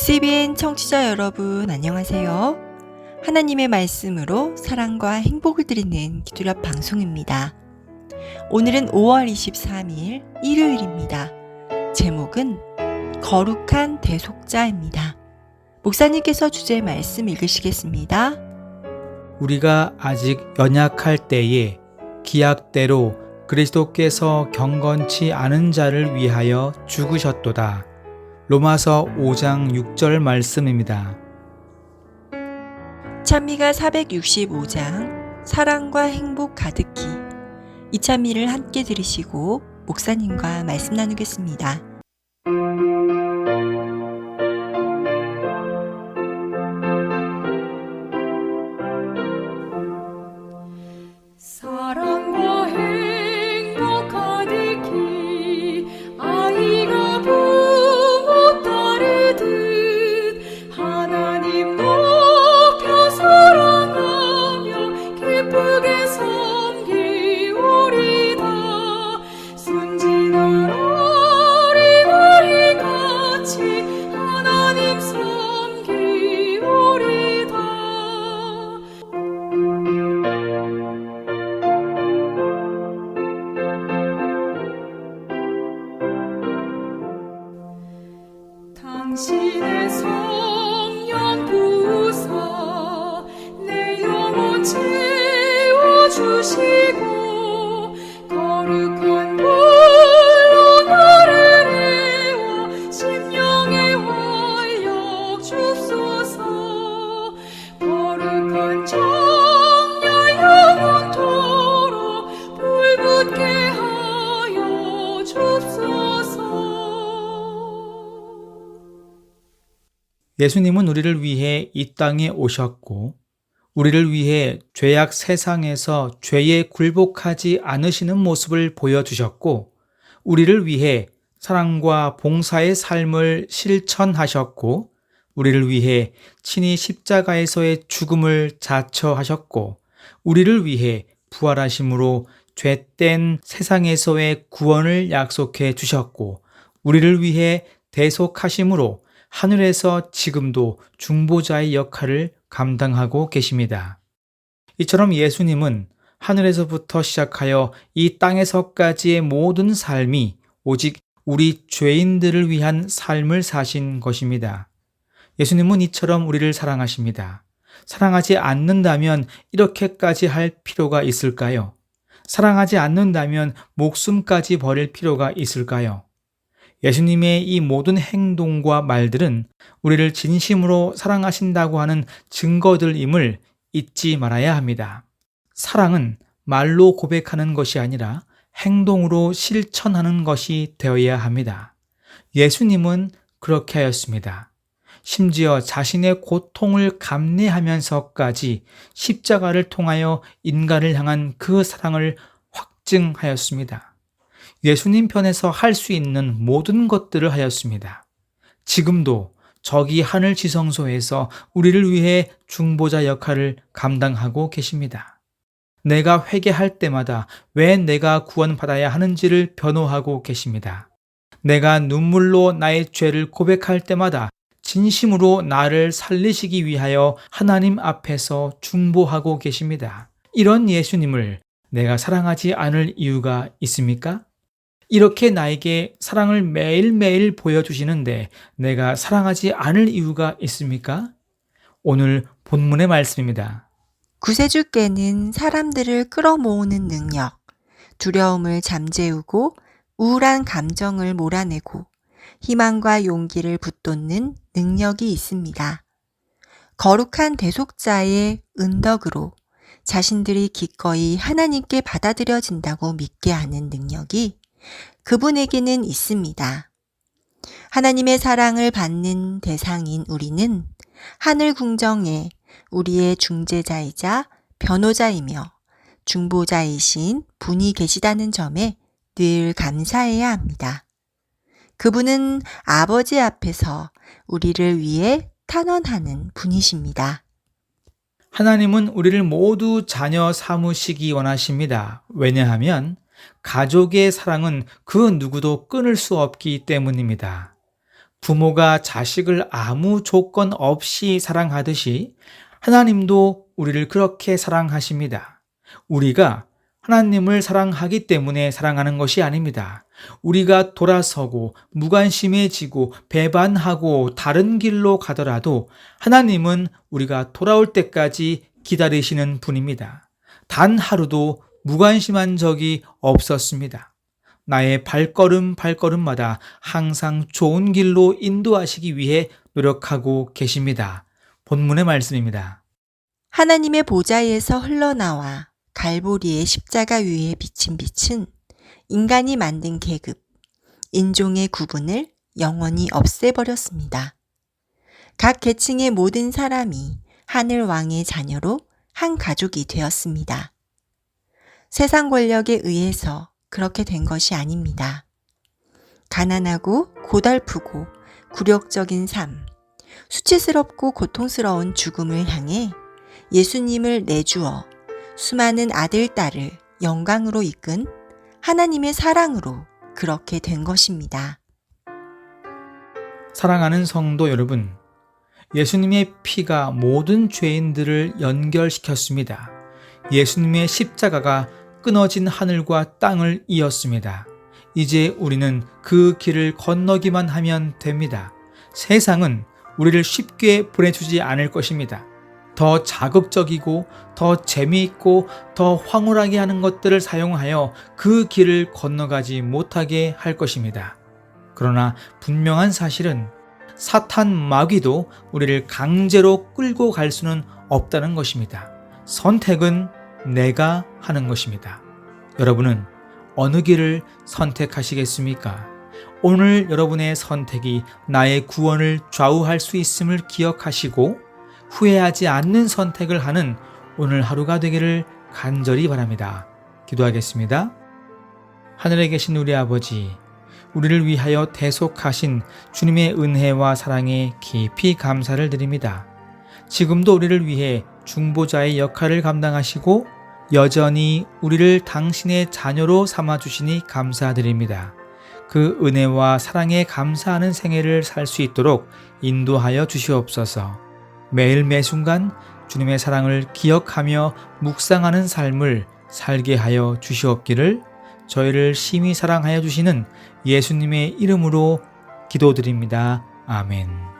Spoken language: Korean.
SBN 청취자 여러분 안녕하세요. 하나님의 말씀으로 사랑과 행복을 드리는 기도력 방송입니다. 오늘은 5월 23일 일요일입니다. 제목은 거룩한 대속자입니다. 목사님께서 주제 말씀 읽으시겠습니다. 우리가 아직 연약할 때에 기약대로 그리스도께서 경건치 않은 자를 위하여 죽으셨도다. 로마서 5장 6절 말씀입니다. 찬미가 465장 사랑과 행복 가득히 이 찬미를 함께 들으시고 목사님과 말씀 나누겠습니다. 사랑과 행복 가득히 아이가 부모 따르듯 하나님 높여 사랑하며 기쁘게 섬기오리다. 순진한 어린아이 같이 하나님 섬기오리다. 당신의 성령 부으사 내 영혼 채워주시고 거룩한 불로 나를 이워 심령의 활력 줍소서. 거룩한 정열 영원토록 불붙게 하여 줍소서. 예수님은 우리를 위해 이 땅에 오셨고 우리를 위해 죄악 세상에서 죄에 굴복하지 않으시는 모습을 보여주셨고 우리를 위해 사랑과 봉사의 삶을 실천하셨고 우리를 위해 친히 십자가에서의 죽음을 자처하셨고 우리를 위해 부활하심으로 죄된 세상에서의 구원을 약속해 주셨고 우리를 위해 대속하심으로 하늘에서 지금도 중보자의 역할을 감당하고 계십니다. 이처럼 예수님은 하늘에서부터 시작하여 이 땅에서까지의 모든 삶이 오직 우리 죄인들을 위한 삶을 사신 것입니다. 예수님은 이처럼 우리를 사랑하십니다. 사랑하지 않는다면 이렇게까지 할 필요가 있을까요? 사랑하지 않는다면 목숨까지 버릴 필요가 있을까요? 예수님의 이 모든 행동과 말들은 우리를 진심으로 사랑하신다고 하는 증거들임을 잊지 말아야 합니다. 사랑은 말로 고백하는 것이 아니라 행동으로 실천하는 것이 되어야 합니다. 예수님은 그렇게 하였습니다. 심지어 자신의 고통을 감내하면서까지 십자가를 통하여 인간을 향한 그 사랑을 확증하였습니다. 예수님 편에서 할 수 있는 모든 것들을 하였습니다. 지금도 저기 하늘 지성소에서 우리를 위해 중보자 역할을 감당하고 계십니다. 내가 회개할 때마다 왜 내가 구원받아야 하는지를 변호하고 계십니다. 내가 눈물로 나의 죄를 고백할 때마다 진심으로 나를 살리시기 위하여 하나님 앞에서 중보하고 계십니다. 이런 예수님을 내가 사랑하지 않을 이유가 있습니까? 이렇게 나에게 사랑을 매일매일 보여주시는데 내가 사랑하지 않을 이유가 있습니까? 오늘 본문의 말씀입니다. 구세주께는 사람들을 끌어모으는 능력, 두려움을 잠재우고 우울한 감정을 몰아내고 희망과 용기를 붙돋는 능력이 있습니다. 거룩한 대속자의 은덕으로 자신들이 기꺼이 하나님께 받아들여진다고 믿게 하는 능력이 그분에게는 있습니다. 하나님의 사랑을 받는 대상인 우리는 하늘 궁정에 우리의 중재자이자 변호자이며 중보자이신 분이 계시다는 점에 늘 감사해야 합니다. 그분은 아버지 앞에서 우리를 위해 탄원하는 분이십니다. 하나님은 우리를 모두 자녀 삼으시기 원하십니다. 왜냐하면 가족의 사랑은 그 누구도 끊을 수 없기 때문입니다. 부모가 자식을 아무 조건 없이 사랑하듯이 하나님도 우리를 그렇게 사랑하십니다. 우리가 하나님을 사랑하기 때문에 사랑하는 것이 아닙니다. 우리가 돌아서고 무관심해지고 배반하고 다른 길로 가더라도 하나님은 우리가 돌아올 때까지 기다리시는 분입니다. 단 하루도 무관심한 적이 없었습니다. 나의 발걸음마다 항상 좋은 길로 인도하시기 위해 노력하고 계십니다. 본문의 말씀입니다. 하나님의 보좌에서 흘러나와 갈보리의 십자가 위에 비친 빛은 인간이 만든 계급, 인종의 구분을 영원히 없애버렸습니다. 각 계층의 모든 사람이 하늘 왕의 자녀로 한 가족이 되었습니다. 세상 권력에 의해서 그렇게 된 것이 아닙니다. 가난하고 고달프고 굴욕적인 삶, 수치스럽고 고통스러운 죽음을 향해 예수님을 내주어 수많은 아들, 딸을 영광으로 이끈 하나님의 사랑으로 그렇게 된 것입니다. 사랑하는 성도 여러분, 예수님의 피가 모든 죄인들을 연결시켰습니다. 예수님의 십자가가 끊어진 하늘과 땅을 이었습니다. 이제 우리는 그 길을 건너기만 하면 됩니다. 세상은 우리를 쉽게 보내주지 않을 것입니다. 더 자극적이고 더 재미있고 더 황홀하게 하는 것들을 사용하여 그 길을 건너가지 못하게 할 것입니다. 그러나 분명한 사실은 사탄 마귀도 우리를 강제로 끌고 갈 수는 없다는 것입니다. 선택은 내가 하는 것입니다. 여러분은 어느 길을 선택하시겠습니까? 오늘 여러분의 선택이 나의 구원을 좌우할 수 있음을 기억하시고 후회하지 않는 선택을 하는 오늘 하루가 되기를 간절히 바랍니다. 기도하겠습니다. 하늘에 계신 우리 아버지, 우리를 위하여 대속하신 주님의 은혜와 사랑에 깊이 감사를 드립니다. 지금도 우리를 위해 중보자의 역할을 감당하시고 여전히 우리를 당신의 자녀로 삼아주시니 감사드립니다. 그 은혜와 사랑에 감사하는 생애를 살 수 있도록 인도하여 주시옵소서. 매일 매순간 주님의 사랑을 기억하며 묵상하는 삶을 살게 하여 주시옵기를 저희를 심히 사랑하여 주시는 예수님의 이름으로 기도드립니다. 아멘.